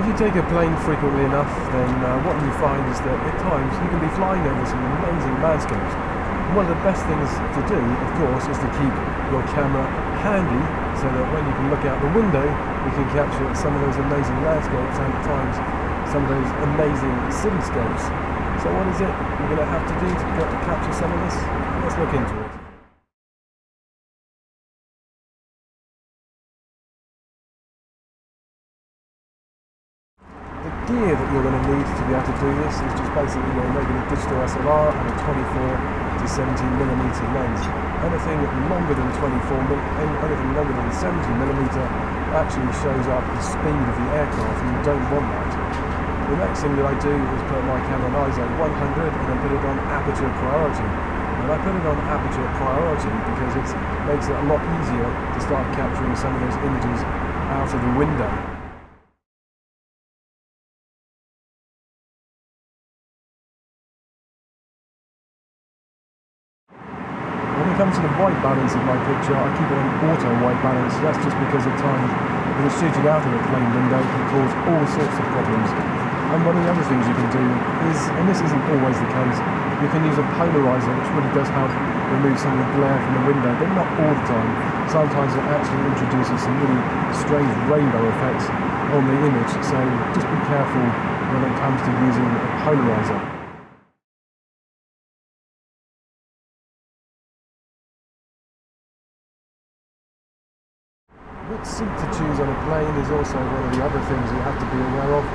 If you take a plane frequently enough, then what you find is that at times you can be flying over some amazing landscapes. And one of the best things to do, of course, is to keep your camera handy so that when you can look out the window, you can capture some of those amazing landscapes and at times some of those amazing cityscapes. So what is it you're going to have to do to capture some of this? Let's look into it. The gear that you're going to need to be able to do this is just basically your regular digital SLR and a 24 to 17mm lens. Anything longer than anything longer than 70mm actually shows up the speed of the aircraft, and you don't want that. The next thing that I do is put my camera on ISO 100 and then put it on aperture priority. And I put it on aperture priority because it makes it a lot easier to start capturing some of those images out of the window. When it comes to the white balance of my picture, I keep it on auto white balance. That's just because at times if it's shooting out of a plane window, it can cause all sorts of problems. And one of the other things you can do is, and this isn't always the case, you can use a polarizer, which really does help remove some of the glare from the window, but not all the time. Sometimes it actually introduces some really strange rainbow effects on the image, so just be careful when it comes to using a polarizer. Which seat to choose on a plane is also one of the other things you have to be aware of.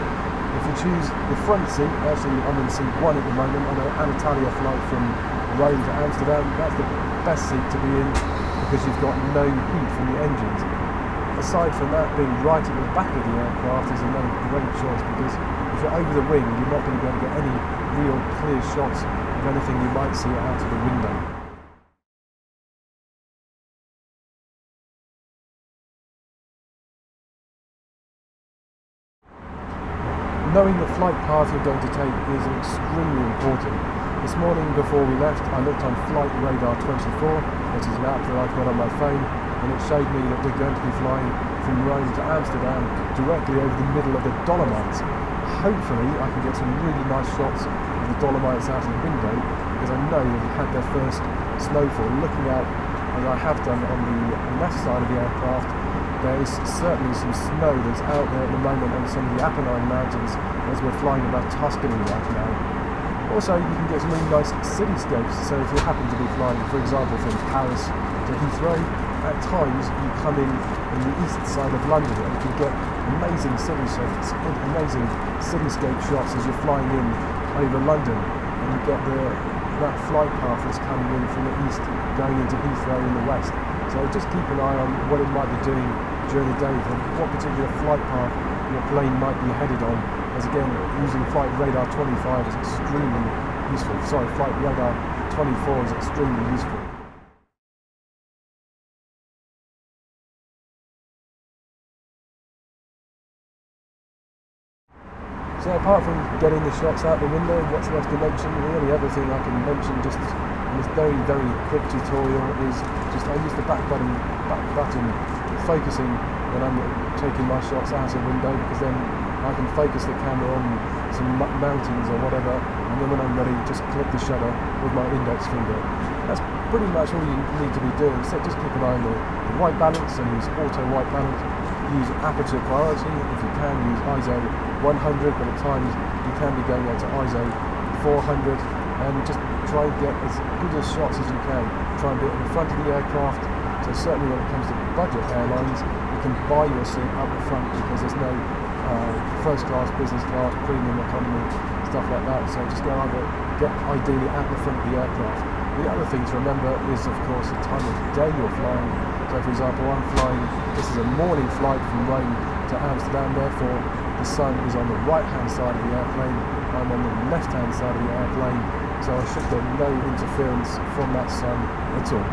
If you choose the front seat, actually I'm in seat 1 at the moment on an Alitalia flight from Rome to Amsterdam, that's the best seat to be in because you've got no heat from the engines. Aside from that, being right at the back of the aircraft is another great choice because if you're over the wing, you're not going to be able to get any real clear shots of anything you might see out of the window. Knowing the flight path you're going to take is extremely important. This morning before we left, I looked on Flight Radar 24, which is an app that I've got on my phone, and it showed me that we're going to be flying from Rome to Amsterdam directly over the middle of the Dolomites. Hopefully I can get some really nice shots of the Dolomites out of the window because I know they've had their first snowfall. Looking out, as I have done on the left side of the aircraft, there is certainly some snow that's out there at the moment on some of the Apennine Mountains as we're flying above Tuscany right now. Also, you can get some really nice cityscapes, so if you happen to be flying, for example, from Paris to Heathrow, at times you come in the east side of London and you can get amazing cityscape shots as you're flying in over London, and you get that flight path that's coming in from the east going into Heathrow in the west. So just keep an eye on what it might be doing during the day, for what particular flight path your plane might be headed on, as again, using Flight Radar 25 is extremely useful. Sorry, Flight Radar 24 is extremely useful. So apart from getting the shots out the window, what's left to mention? The only other thing I can mention just in this very, very quick tutorial is I use the back button focusing when I'm taking my shots out of the window, because then I can focus the camera on some mountains or whatever, and then when I'm ready, just click the shutter with my index finger. That's pretty much all you need to be doing. So just keep an eye on the white balance and use auto white balance. Use aperture priority. If you can, use ISO 100, but at times you can be going out to ISO 400, and just try and get as good as shots as you can. Try and be at the front of the aircraft. So certainly when it comes to budget airlines, you can buy your seat up the front because there's no first class, business class, premium economy, stuff like that. So just get ideally at the front of the aircraft. The other thing to remember is, of course, the time of day you're flying. So for example, I'm flying, this is a morning flight from Rome to Amsterdam, therefore the sun is on the right hand side of the airplane, I'm on the left hand side of the airplane, so I should get no interference from that sun at all.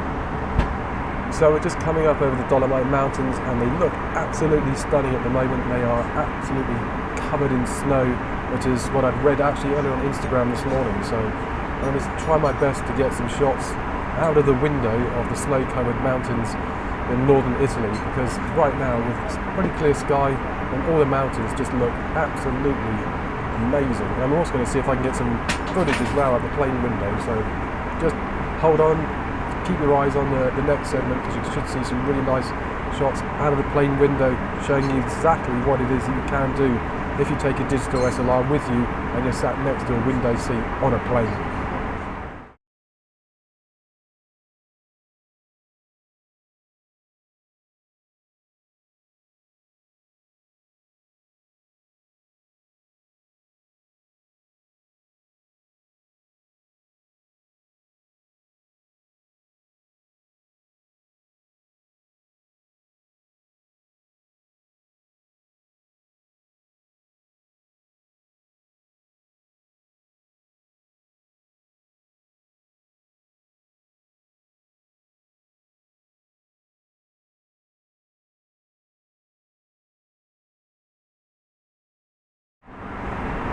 So we're just coming up over the Dolomite Mountains and they look absolutely stunning at the moment. They are absolutely covered in snow, which is what I'd read actually earlier on Instagram this morning. So I'm going to try my best to get some shots out of the window of the snow-covered mountains in northern Italy, because right now with pretty clear sky, and all the mountains just look absolutely amazing. And I'm also going to see if I can get some footage as well at the plane window, so just hold on, keep your eyes on the next segment, because you should see some really nice shots out of the plane window showing you exactly what it is that you can do if you take a digital SLR with you and you're sat next to a window seat on a plane.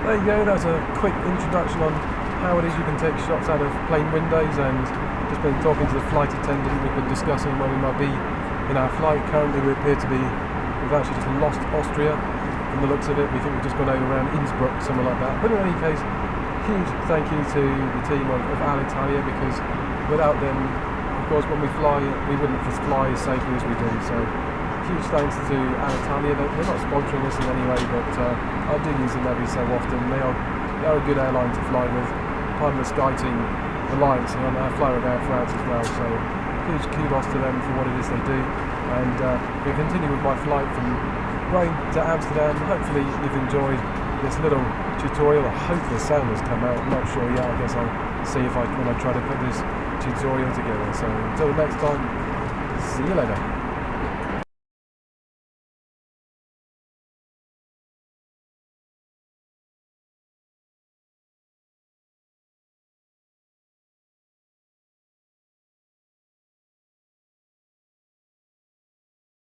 There you go, that's a quick introduction on how it is you can take shots out of plane windows, and just been talking to the flight attendant. We've been discussing where we might be in our flight. Currently we appear to be, we've actually just lost Austria from the looks of it. We think we've just gone over around Innsbruck, something like that. But in any case, huge thank you to the team of Alitalia, because without them, of course, when we fly, we wouldn't fly as safely as we do. So huge thanks to Alitalia. They're not sponsoring us in any way, but I do use them every so often. They are a good airline to fly with, part of the SkyTeam Alliance, and I fly with Air France as well, so huge kudos to them for what it is they do. And we continue with my flight from Rome to Amsterdam. Hopefully you've enjoyed this little tutorial. I hope the sound has come out. I'm not sure yet. I guess I'll see if when I try to put this tutorial together. So until next time, see you later.